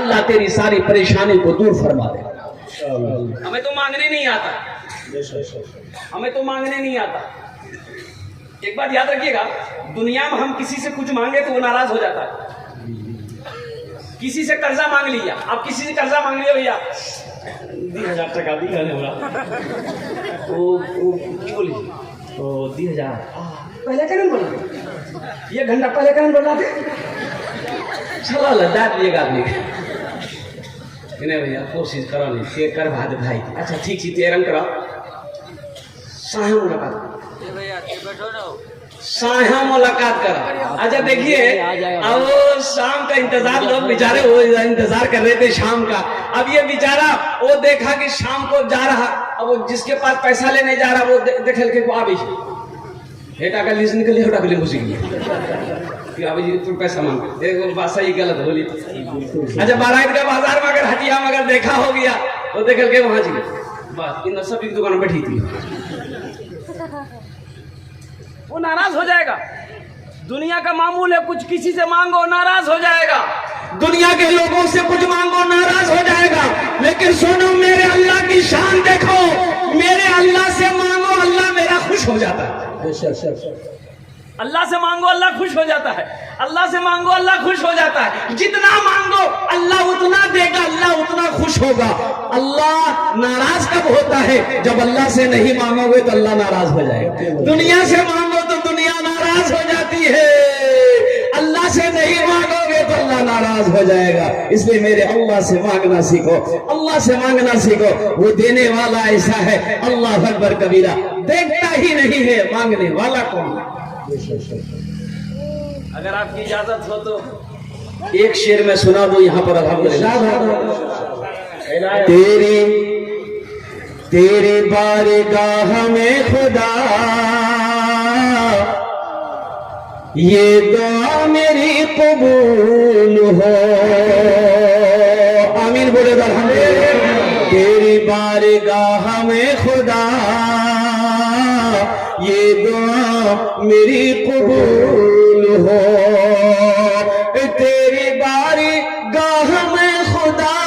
اللہ تیری ساری پریشانی کو دور فرما دے. ہمیں تو مانگنے نہیں آتا, ہمیں تو مانگنے نہیں آتا. ایک بات یاد رکھیے گا, دنیا میں ہم کسی سے کچھ مانگے تو وہ ناراض ہو جاتا ہے. کسی سے قرضہ مانگ لیا, آپ کسی سے قرضہ مانگ لیا, بھیا 10,000 ٹکا دی گھر ہوا کی بولی 10,000 پہلے کہنے بولا, یہ گھنٹہ پہلے کہنے بولا تھے, چلا لدات لیے گا آدمی نہیں بھیا کوشش کرو نہیں کہ کر بھاد بھائی. اچھا ٹھیک سی تیرنگ کرا ساہم ملاقات, ساہم ملاقات کرا. اچھا دیکھیے اب شام کا انتظار, لوگ بیچارے وہ انتظار کر رہے تھے شام کا. اب یہ بیچارہ وہ دیکھا کہ شام کو جا رہا, اب وہ جس کے پاس پیسہ لینے جا رہا وہ دیکھ کے کو آبی بیٹا کا لیز نکلی, ہٹا کے لے گھسی گئی کہ ابھی تم پیسہ مانگ, دیکھو بات صحیح غلط بولی. اچھا بارائت کا بازار میں اگر ہٹیا میں اگر دیکھا ہو گیا تو دیکھ کے وہاں چلے بس ان سب ایک دکان میں بیٹھی تھی, وہ ناراض ہو جائے گا. دنیا کا معمول ہے, کچھ کسی سے مانگو ناراض ہو جائے گا, دنیا کے لوگوں سے کچھ مانگو ناراض ہو جائے گا. لیکن سنو میرے اللہ کی شان دیکھو, میرے اللہ سے مانگو اللہ میرا خوش ہو جاتا ہے. اللہ سے مانگو اللہ خوش ہو جاتا ہے, اللہ سے مانگو اللہ خوش ہو جاتا ہے. جتنا مانگو اللہ اتنا دے گا, اللہ اتنا خوش ہوگا. اللہ ناراض کب ہوتا ہے؟ جب اللہ سے نہیں مانگو گے تو اللہ ناراض ہو جائے گا. دنیا سے مانگو تو دنیا ناراض ہو جاتی ہے, اللہ سے نہیں مانگو گے تو اللہ ناراض ہو جائے گا. اس لیے میرے اللہ سے مانگنا سیکھو, اللہ سے مانگنا سیکھو. وہ دینے والا ایسا ہے اللہ اکبر کبیرہ, دیکھتا ہی نہیں ہے مانگنے والا کون. اگر آپ کی اجازت ہو تو ایک شعر میں سنا دو یہاں پر الحمدللہ. تیری بارگاہ میں خدا یہ دعا میری قبول ہو, آمین بولے گا الحمدللہ. تیری بارگاہ میں خدا یہ دعا میری قبول ہو, تیری بارگاہ میں خدا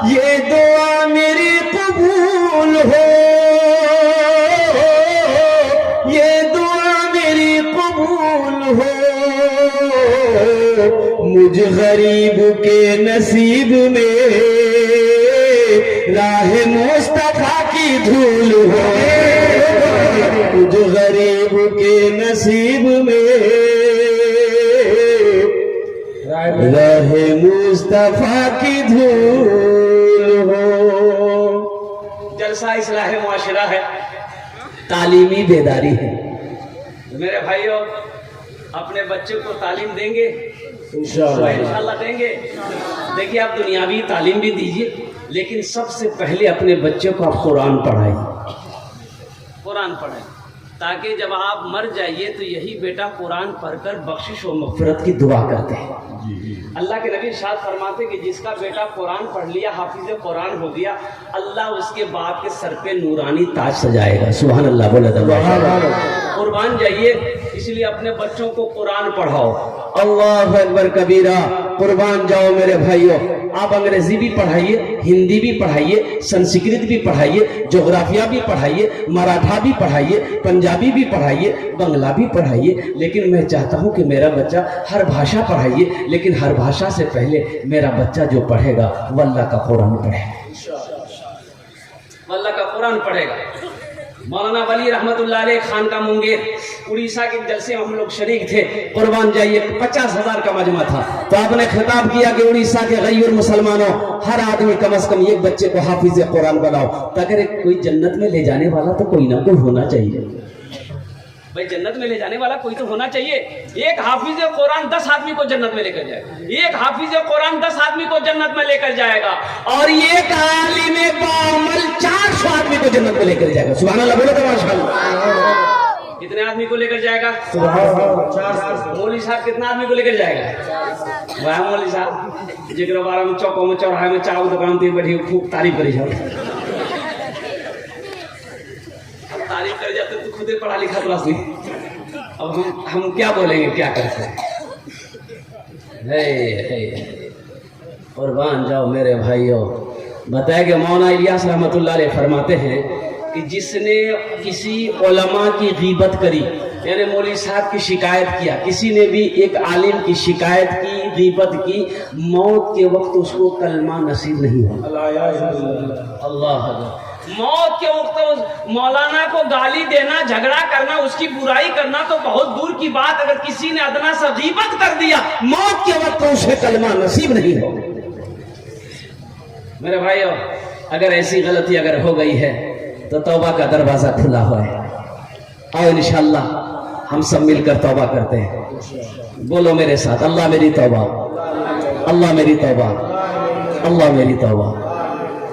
یہ دعا میری قبول ہو, یہ دعا میری قبول ہو. مجھ غریب کے نصیب میں راہ مصطفیٰ کی دھول ہو, مجھ غریب کے نصیب میں راہ مصطفیٰ کی دھول ہو. جلسہ اصلاح معاشرہ ہے, تعلیمی بیداری ہے. میرے بھائیوں اپنے بچوں کو تعلیم دیں گے انشاءاللہ دیں گے. دیکھیے آپ دنیاوی تعلیم بھی دیجیے, لیکن سب سے پہلے اپنے بچوں کو آپ قرآن پڑھائیں, قرآن پڑھائیں, تاکہ جب آپ مر جائیے تو یہی بیٹا قرآن پڑھ کر بخشش و مغفرت کی دعا کرتے ہیں. اللہ کے نبی ارشاد فرماتے کہ جس کا بیٹا قرآن پڑھ لیا, حافظ قرآن ہو گیا, اللہ اس کے باپ کے سر پہ نورانی تاج سجائے گا. سبحان اللہ بولے قربان جائیے. اس لیے اپنے بچوں کو قرآن پڑھاؤ. اللہ اکبر کبیرہ, قربان جاؤ میرے بھائیوں. آپ انگریزی بھی پڑھائیے, ہندی بھی پڑھائیے, سنسکرت بھی پڑھائیے, جغرافیہ بھی پڑھائیے, مراٹھا بھی پڑھائیے, پنجابی بھی پڑھائیے, بنگلہ بھی پڑھائیے. لیکن میں چاہتا ہوں کہ میرا بچہ ہر بھاشا پڑھائیے, لیکن ہر بھاشا سے پہلے میرا بچہ جو پڑھے گا وہ اللہ کا قرآن پڑھے گا, اللہ کا قرآن پڑھے گا. مولانا ولی رحمت اللہ علیہ خان کا منگیر اڑیسہ کے جلسے میں ہم لوگ شریک تھے. قربان جائیے 50,000 کا مجمع تھا, تو آپ نے خطاب کیا کہ اڑیسہ کے غیر مسلمانوں ہر آدمی کم از کم ایک بچے کو حافظ قرآن بناؤ, تاکہ کوئی جنت میں لے جانے والا تو کوئی نہ کوئی ہونا چاہیے. بھائی جنت میں لے جانے والا کوئی تو ہونا چاہیے. ایک حافظ قرآن 10 آدمی کو جنت میں لے کر جائے گا, ایک حافظ قرآن 10 آدمی کو جنت میں لے کر جائے گا, اور ایک عالم باعمل 400 آدمی کو جنت میں لے کر جائے گا. سبحان اللہ بولو تو ماشاءاللہ. کتنے آدمی کو لے کر جائے گا؟ مولوی صاحب کتنا آدمی کو لے کر جائے گا؟ وہ مولوی صاحب جگر بارہ میں چوکوں میں چوراہے میں چاؤ دکان پہ بیٹھی خوب تعریف کری جاؤ, تعریف کر جاتے تو خود پڑھا لکھا کلاس نہیں. اب ہم کیا بولیں گے, کیا کرتے ہیں. قربان جاؤ میرے بھائیوں. بتایا کہ مولانا الیاس رحمۃ اللہ علیہ فرماتے ہیں کہ جس نے کسی علماء کی غیبت کری، یعنی مولوی صاحب کی شکایت کیا، کسی نے بھی ایک عالم کی شکایت کی، غیبت کی، موت کے وقت اس کو کلمہ نصیب نہیں ہوگا. اللہ حضرت موت کے وقت مولانا کو گالی دینا، جھگڑا کرنا، اس کی برائی کرنا تو بہت دور کی بات، اگر کسی نے ادنا سا غیبت کر دیا موت کے وقت اسے کلمہ نصیب نہیں ہوگا. میرے بھائیو، اگر ایسی غلطی اگر ہو گئی ہے تو توبہ کا دروازہ کھلا ہوا ہے. آؤ انشاءاللہ ہم سب مل کر توبہ کرتے ہیں. بولو میرے ساتھ، اللہ میری توبہ، اللہ میری توبہ، اللہ میری توبہ.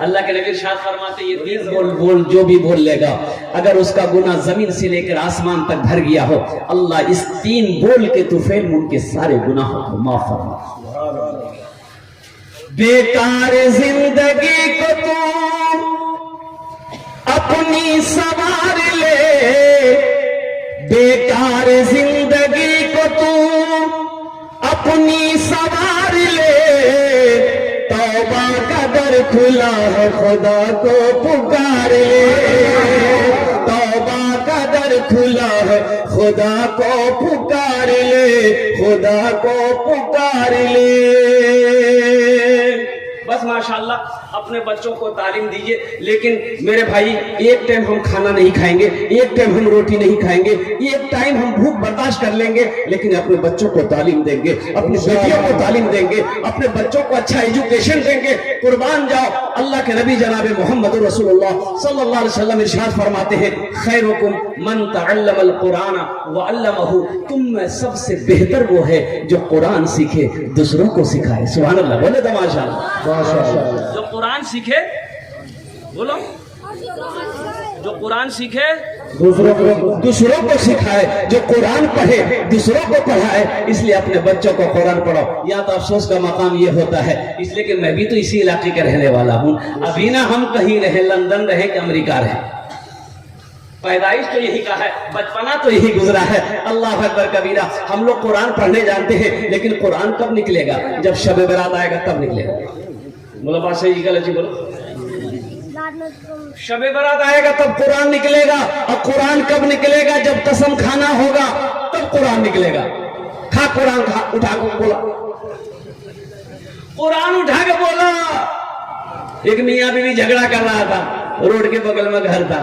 اللہ کے نبی ارشاد فرماتے یہ دین بول بول جو بھی بول لے گا، اگر اس کا گناہ زمین سے لے کر آسمان تک بھر گیا ہو، اللہ اس تین بول کے طفیل ان کے سارے گناہوں کو معاف فرما. بیکار زندگی کو تو اپنی سوار لے، بیکار زندگی کو تو اپنی سوار لے، توبہ کا در کھلا ہے خدا کو پکار لے، توبہ کا در کھلا ہے خدا کو پکار لے، خدا کو پکار لے. بس ماشاءاللہ اپنے بچوں کو تعلیم دیجئے. لیکن میرے بھائی، ایک ٹائم ہم کھانا نہیں کھائیں گے، ایک ٹائم ہم روٹی نہیں کھائیں گے، ایک ٹائم ہم بھوک برداشت کر لیں گے، لیکن اپنے بچوں کو تعلیم دیں گے، اپنی بیٹیوں کو تعلیم دیں گے، اپنے بچوں کو اچھا ایجوکیشن دیں گے. قربان جاؤ، اللہ کے نبی جناب محمد رسول اللہ صلی اللہ علیہ وسلم ارشاد فرماتے ہیں، خیرکم من تعلم القرآن وعلمہ، تم میں سب سے بہتر وہ ہے جو قرآن سیکھے دوسروں کو سکھائے. سبحان اللہ، بولے تو ماشاءاللہ. جو قرآن سیکھے، بولو، جو قرآن سیکھے دوسروں کو سکھائے، جو قرآن پڑھے دوسروں کو پڑھائے. اس لیے اپنے بچوں کو قرآن پڑھاؤ. یا تو افسوس کا مقام یہ ہوتا ہے، اس لیے کہ میں بھی تو اسی علاقے کا رہنے والا ہوں. ابھی نہ ہم کہیں رہے، لندن رہے کہ امریکہ رہے، پیدائش تو یہی کا ہے، بچپنا تو یہی گزرا ہے. اللہ اکبر کبیرہ. ہم لوگ قرآن پڑھنے جانتے ہیں، لیکن قرآن کب نکلے گا؟ جب شب برات آئے گا تب نکلے گا. بولو بات صحیح غلط جی بولو. شب برات آئے گا تب قرآن نکلے گا. اور قرآن کب نکلے گا؟ جب قسم کھانا ہوگا تب قرآن نکلے گا. کھا قرآن، کھا، اٹھا کے بولا قرآن، اٹھا کے بولا. ایک میاں بیوی جھگڑا کر رہا تھا، روڈ کے بغل میں گھر تھا.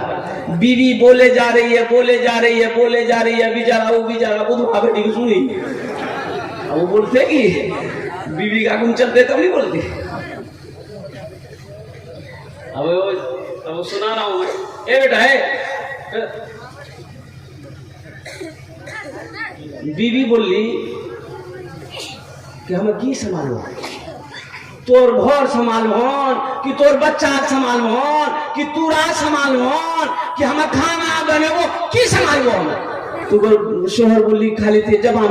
بیوی بولے جا رہی ہے، بولے جا رہی ہے، بولے جا رہی ہے، بیچارہ وہ بیچارہ وہ تو اب ٹھیک سنی. وہ بولتے کہ بیوی کا گم چلتے تب نہیں بولتی. اب سنا رہا ہوں میں. اے بیٹا ہے، بیوی بولی کہ ہمیں کی سنبھالو، তোর ঘর সমালবন কি তোর বাচ্চা সমালবন কি তোরা সমালবন কি আমার খানা বানাবো কি সমালবো আমরা তো শহর বললি খালি তে জবান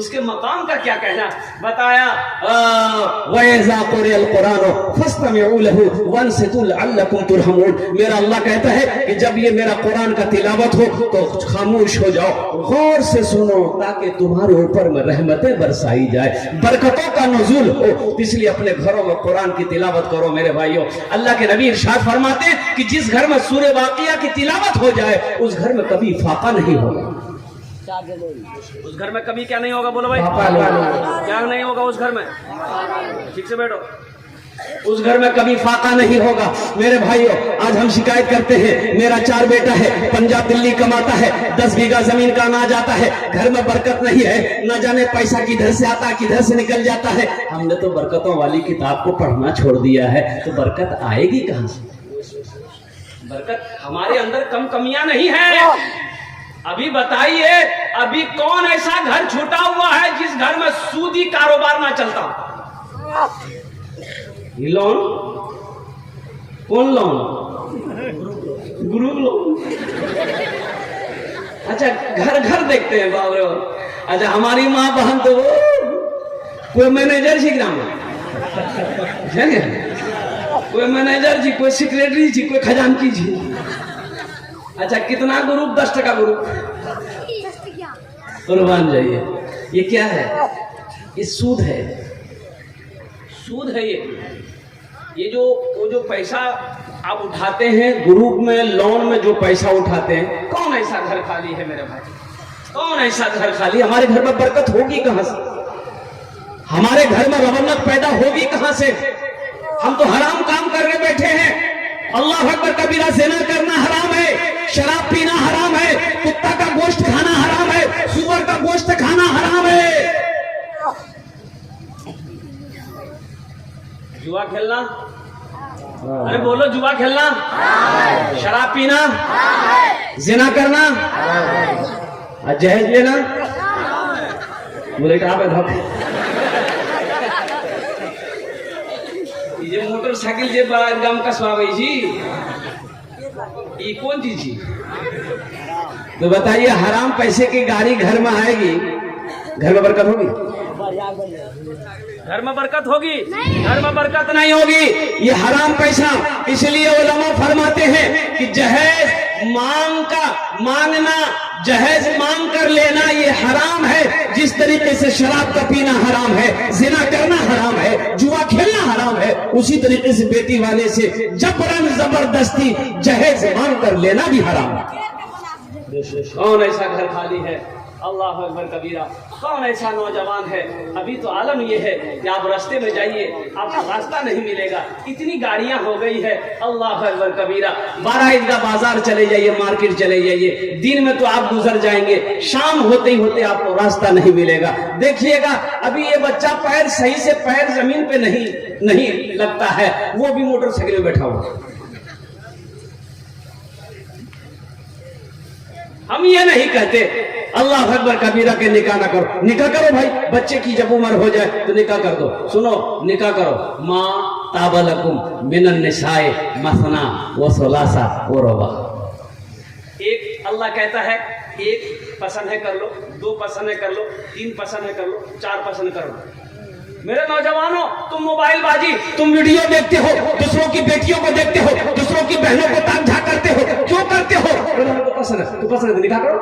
اس کے مقام کا کیا کہنا بتایا. وَإِذَا قُرِئَ الْقُرْآنُ فَاسْتَمِعُوا لَهُ وَأَنصِتُوا لَعَلَّكُمْ تُرْحَمُونَ. میرا اللہ کہتا ہے کہ جب یہ میرا قرآن کا تلاوت ہو تو خاموش ہو جاؤ, غور سے سنو تاکہ تمہارے اوپر میں رحمتیں برسائی جائے, برکتوں کا نزول ہو. اس لیے اپنے گھروں میں قرآن کی تلاوت کرو میرے بھائیوں. اللہ کے نبی ارشاد فرماتے ہیں کہ جس گھر میں سورہ واقعہ کی تلاوت ہو جائے اس گھر میں کبھی فاقہ نہیں ہوگا. اس گھر میں کبھی کیا نہیں ہوگا, بولو بھائی, کیا نہیں ہوگا اس گھر میں, ٹھیک سے بیٹھو, اس گھر میں کبھی فاقہ نہیں ہوگا. میرے بھائیوں آج ہم شکایت کرتے ہیں, میرا 4 بیٹا ہے, پنجاب دلی کماتا ہے, 10 بیگھہ زمین کا اناج آتا ہے, گھر میں برکت نہیں ہے, نہ جانے پیسہ کدھر سے آتا ہے کدھر سے نکل جاتا ہے. ہم نے تو برکتوں والی کتاب کو پڑھنا چھوڑ دیا ہے, تو برکت آئے گی کہاں سے؟ برکت ہمارے اندر کمیاں نہیں ہیں. ابھی بتائیے, ابھی کون ایسا گھر چھوٹا ہوا ہے جس گھر میں سودی کاروبار نہ چلتا؟ لون, کون لون؟ Group loan. اچھا گھر گھر دیکھتے ہیں بابرے. اچھا ہماری ماں بہن تو وہ کوئی مینیجر جی گرام کوئی مینیجر جی, کوئی سیکریٹری جی, کوئی خزانچی جی. اچھا کتنا گروپ؟ 10% گروپ. قربان جائیے. یہ کیا ہے؟ یہ سود ہے. سود ہے یہ جو پیسہ آپ اٹھاتے ہیں گروپ میں, لون میں جو پیسہ اٹھاتے ہیں, کون ایسا گھر خالی ہے میرے بھائی, کون ایسا گھر خالی؟ ہمارے گھر میں برکت ہوگی کہاں سے؟ ہمارے گھر میں رونق پیدا ہوگی کہاں سے؟ ہم تو حرام کام کر کے بیٹھے ہیں. اللہ اکبر کبیرہ. زنا کرنا حرام ہے, شراب پینا حرام ہے, کتا کا گوشت کھانا حرام ہے, سور کا گوشت کھانا حرام ہے. جوا کھیلنا, ارے بولو, جوا کھیلنا, شراب پینا, زنا کرنا, جہیز لینا, بولے کہاں پہ دھوکے. یہ موٹر سائیکل جو بڑا گام کسوا گئی جی, یہ کون چیز جی؟ تو بتائیے حرام پیسے کی گاڑی گھر میں آئے گی, گھر میں برکت ہوگی؟ گھر میں برکت ہوگی؟ گھر میں برکت نہیں ہوگی. یہ حرام پیسہ. اس لیے علماء فرماتے ہیں کہ جہیز مانگنا, جہیز مانگ کر لینا یہ حرام ہے. جس طریقے سے شراب کا پینا حرام ہے, زنا کرنا حرام ہے, جوا کھیلنا حرام ہے, اسی طریقے سے بیٹی والے سے جبرن زبردستی جہیز مانگ کر لینا بھی حرام ہے. کون ایسا گھر خالی ہے؟ اللہ اکبر کبیرہ. کون ایسا نوجوان ہے؟ ابھی تو عالم یہ ہے کہ آپ راستے میں جائیے, آپ کو راستہ نہیں ملے گا, اتنی گاڑیاں ہو گئی ہے. اللہ اکبر کبیرہ. 12 عیدگاہ بازار چلے جائیے, مارکیٹ چلے جائیے, دن میں تو آپ گزر جائیں گے, شام ہوتے ہی ہوتے آپ کو راستہ نہیں ملے گا. دیکھیے گا ابھی یہ بچہ پیر صحیح سے پیر زمین پہ نہیں لگتا ہے, وہ بھی موٹر سائیکل میں بیٹھا ہوا. ہم یہ نہیں کہتے اللہ اکبر کبیرہ کے نکاح نہ کرو. نکاح کرو بھائی, بچے کی جب عمر ہو جائے تو نکاح کر دو. سنو, نکاح کرو. ما طاب لکم من النساء مثنا وثلاث ورباع. ایک اللہ کہتا ہے ایک پسند ہے کر لو, 2 پسند ہے کر لو, 3 پسند ہے کر لو, 4 پسند کر لو. میرے نوجوانوں, تم موبائل بازی, تم ویڈیو دیکھتے ہو, دوسروں کی بیٹیوں کو دیکھتے ہو, دوسروں کی بہنوں کو تاک جھانک کرتے ہو, کیوں کرتے ہو؟ تو پسند ہے, تو پسند ہے, نکاح کرو.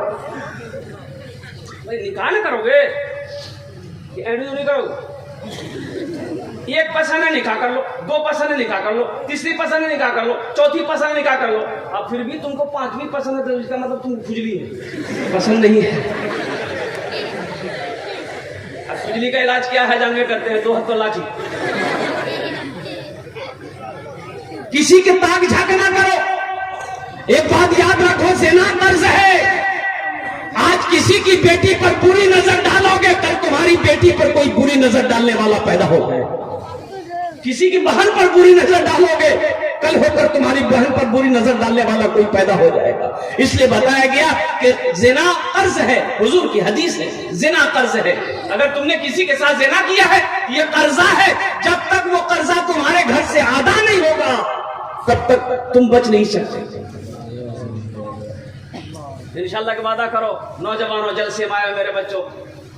نکاح نہ کرو گے, ایڈیو نہیں کرو گے. 1 پسند ہے نکاح کر لو, 2 پسند ہے نکاح کر لو, تیسری پسند ہے نکاح کر لو, چوتھی پسند ہے نکاح کر لو. اب پھر بھی تم کو 5ویں پسند ہے تو اس کا مطلب تم کھجلی ہے, پسند نہیں ہے. کھجلی کا علاج کیا ہے جان کے کرتے ہیں, 2 ہاتھ لاٹھی. کسی کے تاک جھانک نہ کرو. ایک بات یاد رکھو, زنا قرض ہے. آج کسی کی بیٹی پر بری نظر ڈالو گے, کل تمہاری بیٹی پر کوئی بری نظر ڈالنے والا پیدا ہوگا. کسی کی بہن پر بری نظر ڈالو گے, کل ہو کر تمہاری بہن پر بری نظر ڈالنے والا کوئی پیدا ہو جائے گا. اس لیے بتایا گیا کہ زنا قرض ہے. حضور کی حدیث ہے, زنا قرض ہے. اگر تم نے کسی کے ساتھ زنا کیا ہے, یہ قرضہ ہے. جب تک وہ قرضہ تمہارے گھر سے ادا نہیں ہوگا تب تک تم بچ نہیں سکتے. انشاءاللہ کہ وعدہ کرو نوجوانوں, جلسے میں آئے میرے بچوں,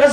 10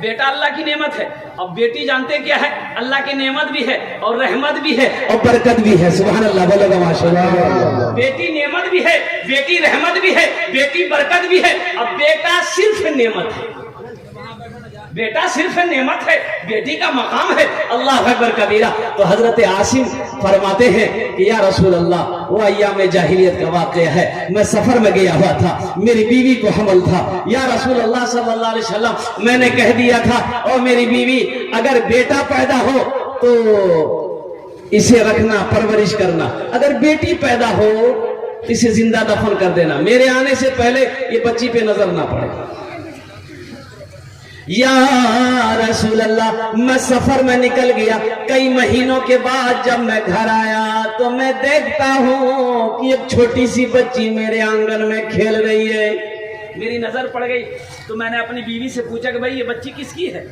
بیٹا اللہ کی نعمت ہے. اب بیٹی جانتے کیا ہے؟ اللہ کی نعمت بھی ہے اور رحمت بھی ہے اور برکت بھی ہے. سبحان اللہ بولو گا ماشاءاللہ. بیٹی نعمت بھی ہے, بیٹی رحمت بھی ہے, بیٹی برکت بھی ہے. اب بیٹا صرف نعمت ہے, بیٹا صرف نعمت ہے, بیٹی کا مقام ہے. اللہ اکبر کبیرہ. تو حضرت عاصم فرماتے ہیں کہ یا رسول اللہ وہ ایام جاہلیت کا واقعہ ہے, میں سفر میں گیا ہوا تھا, میری بیوی کو حمل تھا. یا رسول اللہ صلی اللہ علیہ وسلم میں نے کہہ دیا تھا اور میری بیوی اگر بیٹا پیدا ہو تو اسے رکھنا, پرورش کرنا, اگر بیٹی پیدا ہو اسے زندہ دفن کر دینا, میرے آنے سے پہلے یہ بچی پہ نظر نہ پڑے. یا رسول اللہ میں سفر میں نکل گیا, کئی مہینوں کے بعد جب میں گھر آیا تو میں دیکھتا ہوں کہ ایک چھوٹی سی بچی میرے آنگن میں کھیل رہی ہے. میری نظر پڑ گئی تو میں نے اپنی بیوی سے پوچھا کہ بھائی یہ بچی کس کی ہے؟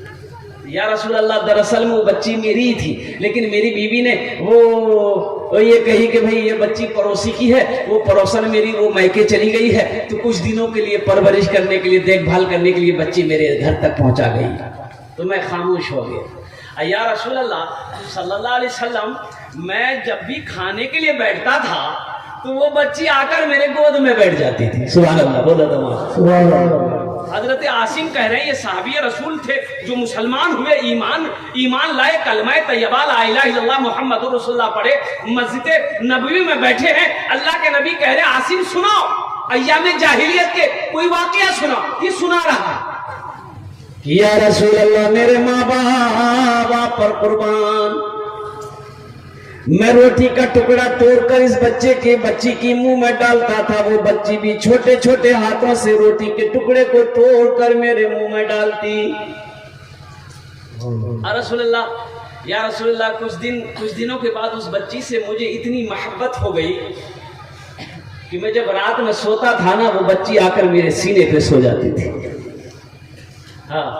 یا رسول اللہ دراصل میں وہ بچی میری ہی تھی, لیکن میری بیوی نے وہ یہ کہی کہ بھئی یہ بچی پڑوسی کی ہے, وہ پڑوسن میری وہ میکے چلی گئی ہے تو کچھ دنوں کے لیے پرورش کرنے کے لیے, دیکھ بھال کرنے کے لیے بچی میرے گھر تک پہنچا گئی. تو میں خاموش ہو گیا. یا رسول اللہ صلی اللہ علیہ وسلم میں جب بھی کھانے کے لیے بیٹھتا تھا تو وہ بچی آ کر میرے گود میں بیٹھ جاتی تھی. سبحان اللہ بولا تھا. سبحان اللہ. حضرت عاصم کہہ رہے ہیں یہ صحابی رسول تھے جو مسلمان ہوئے, ایمان لائے, کلمہ طیبہ لا الہ الا اللہ محمد رسول اللہ پڑھے, مسجد نبوی میں بیٹھے ہیں. اللہ کے نبی کہہ رہے ہیں عاصم سناؤ ایام جاہلیت کے کوئی واقعہ سناؤ. یہ سنا رہا یا رسول اللہ میرے ماں باپ پر قربان, میں روٹی کا ٹکڑا توڑ کر اس بچی کی منہ میں ڈالتا تھا, وہ بچی بھی چھوٹے چھوٹے ہاتھوں سے روٹی کے ٹکڑے کو توڑ کر میرے منہ میں ڈالتی. رسول اللہ یا رسول اللہ کچھ دنوں کے بعد اس بچی سے مجھے اتنی محبت ہو گئی کہ میں جب رات میں سوتا تھا نا وہ بچی آ کر میرے سینے پہ سو جاتی تھی. ہاں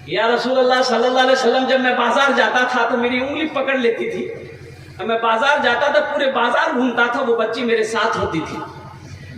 یا رسول اللہ صلی اللہ علیہ وسلم جب میں بازار جاتا تھا تو میری انگلی پکڑ لیتی تھی, میں بازار جاتا تھا پورے بازار گھومتا تھا, وہ بچی میرے ساتھ ہوتی تھی.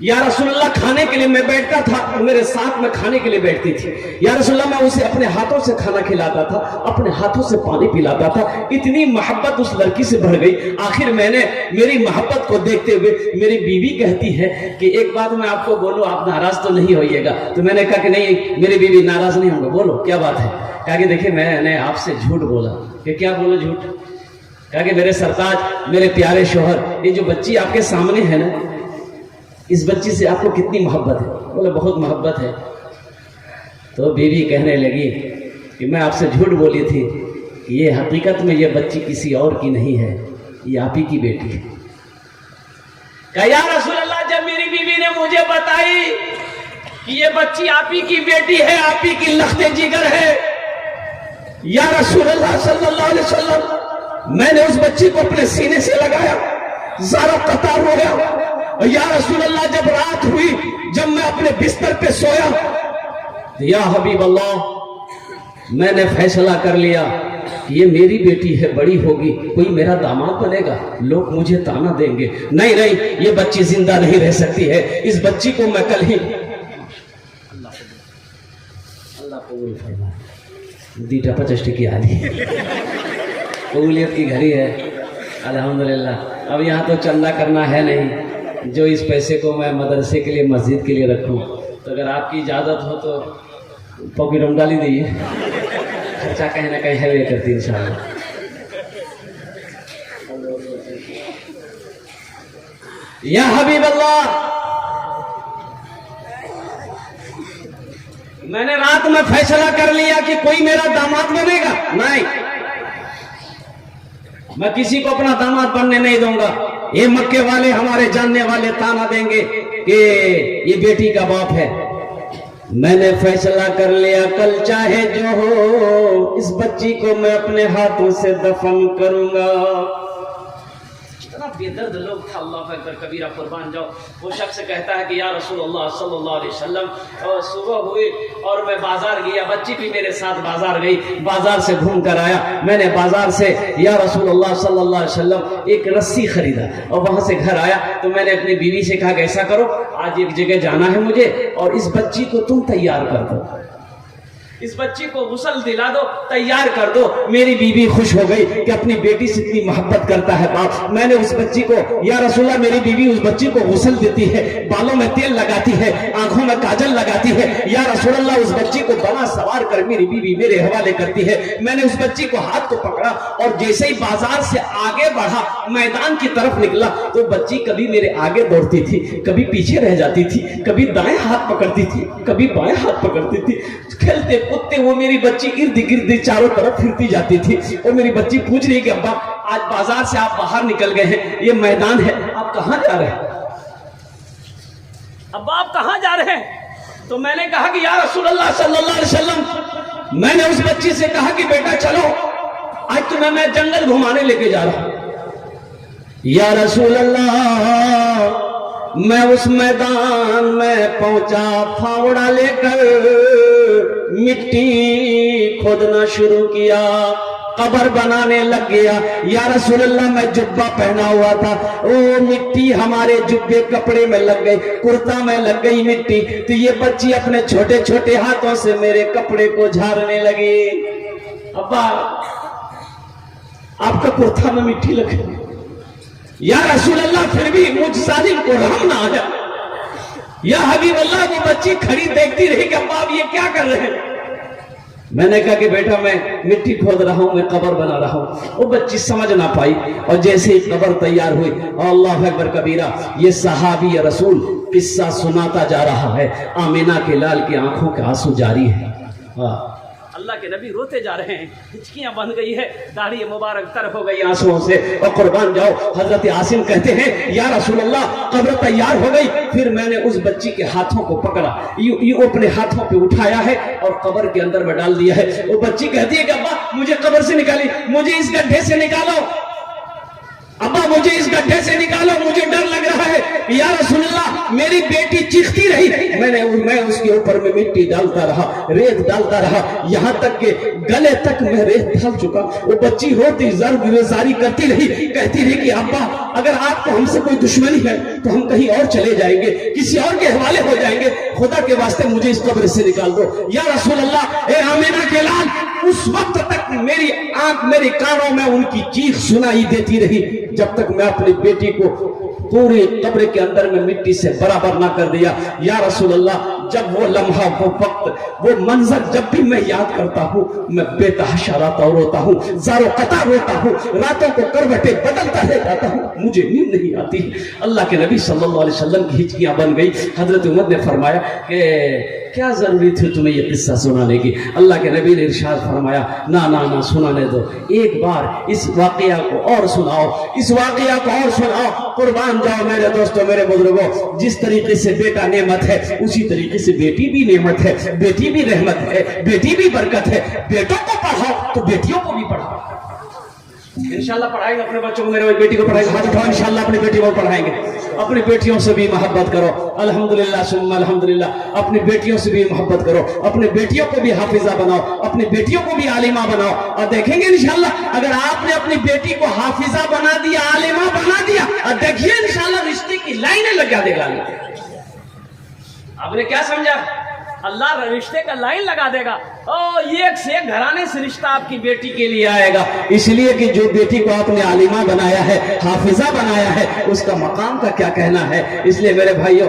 یا رسول اللہ کھانے کے لیے میں بیٹھتا تھا میرے ساتھ میں کھانے کے لیے بیٹھتی تھی. یا رسول اللہ میں اسے اپنے ہاتھوں سے کھانا کھلاتا تھا, اپنے ہاتھوں سے پانی پلاتا تھا. اتنی محبت اس لڑکی سے بڑھ گئی. آخر میں نے میری محبت کو دیکھتے ہوئے میری بیوی کہتی ہے کہ ایک بات میں آپ کو بولوں, آپ ناراض تو نہیں ہوئیے گا. تو میں نے کہا کہ نہیں میری بیوی ناراض نہیں ہوں گا, بولو کیا بات ہے. کہا کہ دیکھیں میں نے آپ سے جھوٹ بولا. کہ کیا بولو جھوٹ؟ کہا کہ میرے سرتاج میرے پیارے شوہر یہ جو بچی آپ کے سامنے ہے نا اس بچی سے آپ کو کتنی محبت ہے؟ بولے بہت محبت ہے. تو بیوی کہنے لگی کہ میں آپ سے جھوٹ بولی تھی کہ یہ حقیقت میں یہ بچی کسی اور کی نہیں ہے, یہ آپ ہی کی بیٹی ہے. کہا یا رسول اللہ جب میری بیوی نے مجھے بتائی کہ یہ بچی آپ ہی کی بیٹی ہے, آپ ہی کی لخت جگر ہے, یا رسول اللہ صلی اللہ علیہ وسلم میں نے اس بچی کو اپنے سینے سے لگایا, ذرا قطار ہو گیا. یا رسول اللہ جب رات ہوئی, جب میں اپنے بستر پہ سویا, یا حبیب اللہ میں نے فیصلہ کر لیا کہ یہ میری بیٹی ہے, بڑی ہوگی کوئی میرا داماد بنے گا, لوگ مجھے تانا دیں گے. نہیں یہ بچی زندہ نہیں رہ سکتی ہے, اس بچی کو میں کل ہی اللہ قبول فرمائے. دیٹا 50 ٹکی آدھی قبولیت کی گھڑی ہے الحمدللہ. اب یہاں تو چندہ کرنا ہے نہیں, جو اس پیسے کو میں مدرسے کے لیے مسجد کے لیے رکھوں, تو اگر آپ کی اجازت ہو تو پاکٹ ہم ڈالی دیجیے, خرچہ کہیں نہ کہیں ہے کرتی انشاءاللہ. یا حبیب اللہ میں نے رات میں فیصلہ کر لیا کہ کوئی میرا داماد بنے گا نہیں, میں کسی کو اپنا داماد بننے نہیں دوں گا. یہ مکے والے ہمارے جاننے والے تانا دیں گے کہ یہ بیٹی کا باپ ہے. میں نے فیصلہ کر لیا کل چاہے جو ہو اس بچی کو میں اپنے ہاتھوں سے دفن کروں گا. اتنا بے درد لوگ تھا, اللہ اکبر کبیرہ, قربان جاؤ. وہ شخص کہتا ہے کہ یا رسول اللہ صلی اللہ علیہ وسلم صبح ہوئی اور میں بازار گیا, بچی بھی میرے ساتھ بازار گئی, بازار سے گھوم کر آیا. میں نے بازار سے یا رسول اللہ صلی اللہ علیہ وسلم ایک رسی خریدا اور وہاں سے گھر آیا تو میں نے اپنی بیوی سے کہا کہ ایسا کرو آج ایک جگہ جانا ہے مجھے اور اس بچی کو تم تیار کر دو. اس بچی کو غسل دلا دو, تیار کر دو. میری بیوی خوش ہو گئی کہ اپنی بیٹی سے اتنی محبت کرتا ہے باپ. میں نے اس بچی کو, یا رسول اللہ میری بیوی اس بچی کو غسل دیتی ہے, بالوں میں تیل لگاتی ہے, آنکھوں میں کاجل لگاتی ہے. یا رسول اللہ اس بچی کو بنا سوار کر میری بیوی میرے حوالے کرتی ہے. میں نے اس بچی کو ہاتھ کو پکڑا اور جیسے ہی بازار سے آگے بڑھا, میدان کی طرف نکلا, تو بچی کبھی میرے آگے دوڑتی تھی, کبھی پیچھے رہ جاتی تھی, کبھی دائیں ہاتھ پکڑتی تھی, کبھی بائیں ہاتھ پکڑتی تھی. کھیلتے کودتے وہ میری بچی ارد گرد چاروں طرف پھرتی جاتی تھی. اور میری بچی پوچھ رہی کہ ابا آج بازار سے آپ باہر نکل گئے ہیں, یہ میدان ہے, آپ کہاں جا رہے ہیں؟ ابا آپ کہاں جا رہے ہیں؟ تو میں نے کہا کہ یا رسول اللہ صلی اللہ علیہ وسلم, میں نے اس بچی سے کہا کہ بیٹا چلو آج تمہیں میں جنگل گھمانے لے کے جا رہا ہوں. یا رسول اللہ میں اس میدان میں پہنچا, پھاوڑا لے کر مٹی کھودنا شروع کیا, قبر بنانے لگ گیا. یا رسول اللہ میں جبہ پہنا ہوا تھا, وہ مٹی ہمارے جبے کپڑے میں لگ گئی, کرتا میں لگ گئی مٹی. تو یہ بچی اپنے چھوٹے چھوٹے ہاتھوں سے میرے کپڑے کو جھاڑنے لگی. ابا آپ کا کرتا میں مٹی لگ گئی. یا رسول اللہ پھر بھی مجھ ظالم کو رحم نہ آیا. یا حبیب اللہ وہ بچی کھڑی دیکھتی رہی کہ ابا آپ یہ کیا کر رہے ہیں؟ میں نے کہا کہ بیٹا میں مٹی کھود رہا ہوں, میں قبر بنا رہا ہوں. وہ بچی سمجھ نہ پائی, اور جیسے ہی قبر تیار ہوئی, اللہ اکبر کبیرہ, یہ صحابی رسول قصہ سناتا جا رہا ہے. آمینہ کے لال کی آنکھوں کے آنسو جاری ہے. اللہ کے نبی روتے جا رہے ہیں, ہچکیاں بن گئی ہے, داڑھی مبارک تر ہو گئی آنسوؤں سے, اور قربان جاؤ حضرت عاصم کہتے ہیں یا رسول اللہ قبر تیار ہو گئی. پھر میں نے اس بچی کے ہاتھوں کو پکڑا, یوں اپنے ہاتھوں پہ اٹھایا ہے اور قبر کے اندر میں ڈال دیا ہے. وہ بچی کہتی ہے کہ ابا مجھے قبر سے نکالی, مجھے اس گڈھے سے نکالو, ابا مجھے اس گڈھے سے نکالو, مجھے ڈر لگ رہا ہے. یا رسول اللہ میری بیٹی چیختی رہی, میں اس کے اوپر میں مٹی ڈالتا رہا, ریت ڈالتا رہا, یہاں تک کہ گلے تک میں ریت ڈال چکا. وہ بچی روتی زاری کرتی رہی, کہتی رہی کہ ابا اگر آپ کو ہم سے کوئی دشمنی ہے تو ہم کہیں اور چلے جائیں گے, کسی اور کے حوالے ہو جائیں گے, خدا کے واسطے مجھے اس قبر سے نکال دو. یا رسول اللہ اے آمینہ کے لال, اس وقت تک میری آنکھ میری کانوں میں ان کی چیخ سنائی دیتی رہی, جب تک میں اپنی بیٹی کو پوری قبر کے اندر میں مٹی سے برابر نہ کر دیا. یا رسول اللہ جب وہ لمحہ, وہ وقت, وہ منظر جب بھی میں یاد کرتا ہوں میں بے تحاشا روتا ہوں, زارو قطع روتا ہوں, راتوں کو کروٹیں بدلتا رہ جاتا ہوں, مجھے نیند نہیں آتی. اللہ کے نبی صلی اللہ علیہ وسلم کی ہچکیاں بن گئی. حضرت عمر نے فرمایا کہ کیا ضروری تھی تمہیں یہ قصہ سنانے کی؟ اللہ کے نبی نے ارشاد فرمایا نہ سنانے دو, ایک بار اس واقعہ کو اور سناؤ, اس واقعہ کو اور سناؤ. قربان جاؤ میرے دوستوں, میرے بزرگوں, جس طریقے سے بیٹا نعمت ہے اسی طریقے سے بیٹی بھی نعمت ہے, بیٹی بھی رحمت ہے, بیٹی بھی برکت ہے. بیٹوں کو پڑھاؤ تو بیٹیوں کو بھی پڑھاؤ. انشاءاللہ پڑھائیں گے اپنے بچوں کو, میرے بیٹی کو پڑھائیں گے, ہاتھ اٹھاؤ, انشاءاللہ اپنی بیٹی کو پڑھائیں گے. اپنی بیٹیوں سے بھی محبت کرو, الحمدللہ ثم الحمدللہ. اپنی بیٹیوں سے بھی محبت کرو, اپنی بیٹیوں کو بھی حافظہ بناؤ, اپنی بیٹیوں کو بھی عالمہ بناؤ. اور دیکھیں گے انشاءاللہ اگر آپ نے اپنی بیٹی کو حافظہ بنا دیا, عالمہ بنا دیا, اور دیکھیے انشاءاللہ رشتے کی لائنیں لگا دے گا. آپ نے کیا سمجھا؟ اللہ رشتے کا لائن لگا دے گا. یہ ایک سے ایک گھرانے سے رشتہ آپ کی بیٹی کے لیے آئے گا. اس لیے کہ جو بیٹی کو آپ نے عالمہ بنایا ہے, حافظہ بنایا ہے, اس کا مقام کا کیا کہنا ہے. اس لیے میرے بھائیوں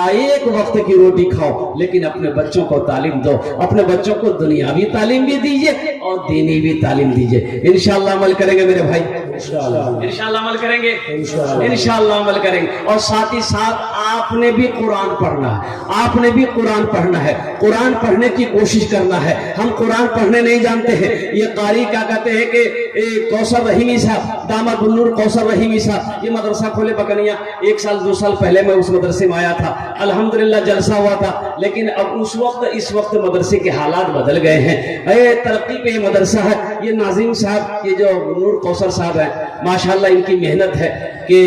ایک وقت کی روٹی کھاؤ لیکن اپنے بچوں کو تعلیم دو. اپنے بچوں کو دنیاوی تعلیم بھی دیجیے اور دینی بھی تعلیم دیجیے. انشاءاللہ عمل کریں گے میرے بھائی, انشاءاللہ عمل کریں گے, انشاءاللہ عمل کریں گے. اور ساتھ ہی ساتھ آپ نے بھی قرآن پڑھنا ہے, آپ نے بھی قرآن پڑھنا ہے, قرآن پڑھنے کی کوشش کرنا ہے. ہم قرآن پڑھنے نہیں جانتے ہیں. یہ قاری کیا کہتے ہیں کہ کوثر رحیمی صاحب, دامت النور کوثر رحیمی صاحب, یہ مدرسہ کھولے بکنیا. 1 سال 2 سال پہلے میں اس مدرسے میں آیا تھا, الحمدللہ جلسہ ہوا تھا. لیکن اب اس وقت مدرسے کے حالات بدل گئے ہیں. ترقی پہ یہ مدرسہ ہے. یہ ناظم صاحب, یہ جو نور کوثر صاحب ہیں, ماشاءاللہ ان کی محنت ہے کہ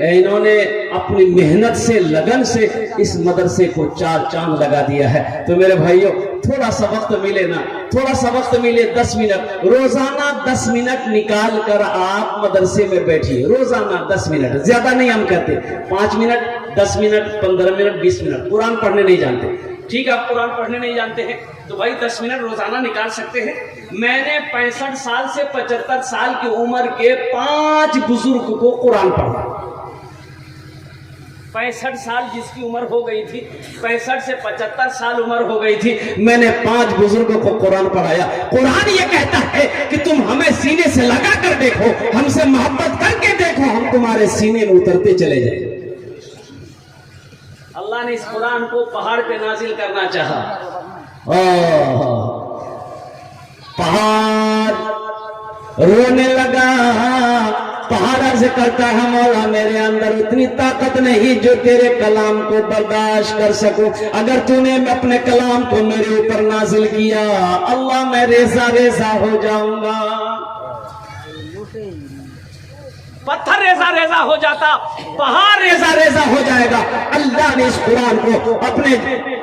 انہوں نے اپنی محنت سے, لگن سے اس مدرسے کو 4 چاند لگا دیا ہے. تو میرے بھائیوں تھوڑا سا وقت ملے نا, تھوڑا سا وقت ملے, 10 منٹ روزانہ 10 منٹ نکال کر آپ مدرسے میں بیٹھیے. روزانہ 10 منٹ, زیادہ نہیں ہم کہتے, 5 منٹ 10 منٹ 15 منٹ 20 منٹ. قرآن پڑھنے نہیں جانتے, ٹھیک ہے, آپ قرآن پڑھنے نہیں جانتے ہیں, تو بھائی 10 منٹ روزانہ نکال سکتے ہیں. میں نے 65 سال سے 75 سال کی عمر کے 5 بزرگ کو قرآن پڑھا. 65 سال جس کی عمر ہو گئی تھی, 65 سے 75 سال عمر ہو گئی تھی, میں نے 5 بزرگوں کو قرآن پڑھایا. قرآن یہ کہتا ہے کہ تم ہمیں سینے سے لگا کر دیکھو, ہم سے محبت کر کے دیکھو, ہم تمہارے سینے میں اترتے چلے جائیں. اللہ نے اس قرآن کو پہاڑ پہ نازل کرنا چاہا. پہاڑ رونے لگا. پہاڑ عرض کرتا ہے مولا میرے اندر اتنی طاقت نہیں جو تیرے کلام کو برداشت کر سکوں. اگر تو نے اپنے کلام کو میرے اوپر نازل کیا اللہ میں ریزہ ریزہ ہو جاؤں گا. پتھر ریزہ ریزہ ہو جاتا, پہاڑ ریزہ ریزہ ہو جائے گا. اللہ نے اس قرآن کو اپنے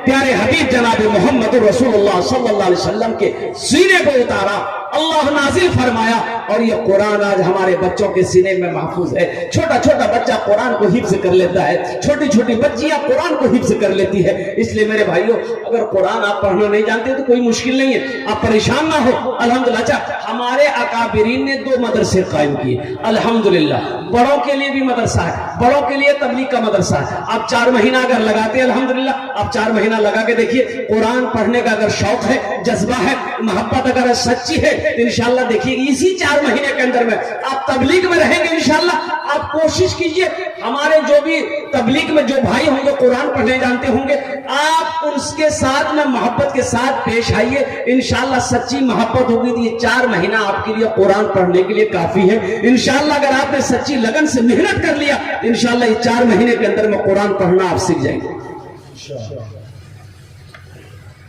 پیارے حبیب جناب محمد رسول اللہ صلی اللہ علیہ وسلم کے سینے کو اتارا, اللہ نازل فرمایا, اور یہ قرآن آج ہمارے بچوں کے سینے میں محفوظ ہے. چھوٹا چھوٹا بچہ قرآن کو حفظ کر لیتا ہے, چھوٹی چھوٹی بچیاں قرآن کو حفظ کر لیتی ہے. اس لیے میرے بھائیوں, اگر قرآن آپ پڑھنا نہیں جانتے تو کوئی مشکل نہیں ہے, آپ پریشان نہ ہو. الحمدللہ. اچھا, ہمارے اکابرین نے 2 مدرسے قائم کیے الحمدللہ. بڑوں کے لیے بھی مدرسہ ہے, بڑوں کے لیے تبلیغ کا مدرسہ ہے. آپ 4 مہینہ اگر لگاتے ہیں الحمدللہ, آپ 4 مہینہ لگا کے دیکھیے. قرآن پڑھنے کا اگر شوق ہے, جذبہ ہے, محبت اگر سچی ہے تو انشاءاللہ دیکھیے اسی 4 مہینے کے اندر میں آپ تبلیغ میں رہیں گے انشاءاللہ. آپ کوشش کیجئے, ہمارے جو بھی تبلیغ میں جو بھائی ہوں گے قرآن پڑھنے جانتے ہوں گے, آپ ان کے ساتھ میں محبت کے ساتھ پیش آئیے. انشاءاللہ سچی محبت ہوگی تو یہ 4 مہینہ آپ کے لیے قرآن پڑھنے کے لیے کافی ہے. انشاءاللہ اگر آپ نے سچی لگن سے محنت کر لیا انشاءاللہ یہ 4 مہینے کے اندر میں قرآن پڑھنا آپ سیکھ جائیں گے.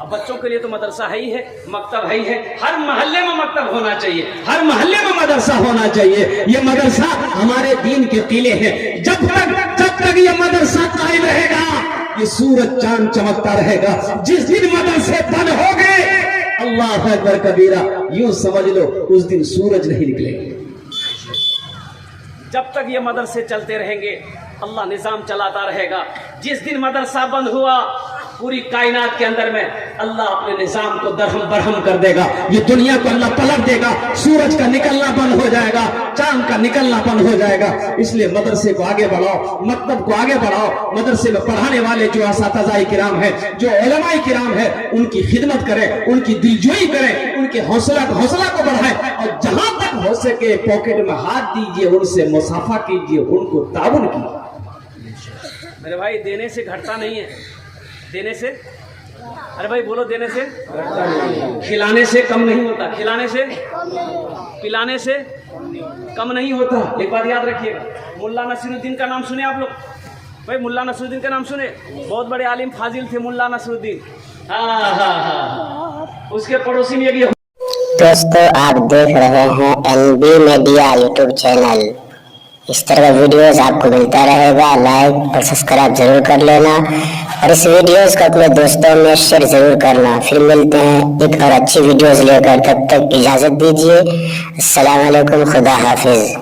اب بچوں کے لیے تو مدرسہ ہے ہی ہے, مکتب ہے ہی ہے. ہر محلے میں مکتب ہونا چاہیے, ہر محلے میں مدرسہ ہونا چاہیے. یہ مدرسہ ہمارے دین کے قلعے ہیں. جب تک یہ مدرسہ قائم رہے گا یہ سورج چاند چمکتا رہے گا. جس دن مدرسے بند ہو گئے اللہ اکبر کبیرہ, یوں سمجھ لو اس دن سورج نہیں نکلے گا. جب تک یہ مدرسے چلتے رہیں گے اللہ نظام چلاتا رہے گا. جس دن مدرسہ بند ہوا پوری کائنات کے اندر میں اللہ اپنے نظام کو درہم برہم کر دے گا. یہ دنیا کو اللہ پلٹ دے گا. سورج کا نکلنا بند ہو جائے گا, چاند کا نکلنا بند ہو جائے گا. اس لیے مدرسے کو آگے بڑھاؤ, مکتب کو آگے بڑھاؤ. مدرسے میں پڑھانے والے جو اساتذہ کرام ہیں, جو علماء کرام ہیں, ان کی خدمت کریں, ان کی دلجوئی کریں, ان کے حوصلہ کو بڑھائیں, اور جہاں تک ہو سکے پاکٹ میں ہاتھ دیجئے, ان سے مصافحہ کیجئے, ان کو تعاون کیجئے. میرے بھائی دینے سے گھٹتا نہیں ہے, دینے سے, ارے بھائی بولو, دینے سے کھلانے سے کم نہیں ہوتا, کھلانے سے پلانے سے کم نہیں ہوتا. ایک بات یاد رکھیے گا, ملا نصیر الدین کا نام سنے آپ لوگ؟ بھائی ملا نصیر الدین کا نام سنے؟ بہت بڑے عالم فاضل تھے ملا نصیر الدین. اس کے پڑوسی میں یہ دوستو آپ دیکھ رہے ہیں NB میڈیا یوٹیوب چینل. اس طرح کا ویڈیوز آپ کو ملتا رہے گا. لائک اور سبسکرائب ضرور کر لینا, اور اس ویڈیوز کو اپنے دوستوں میں شیئر ضرور کرنا. پھر ملتے ہیں ایک اور اچھی ویڈیوز لے کر, تب تک اجازت دیجیے. السلام علیکم, خدا حافظ.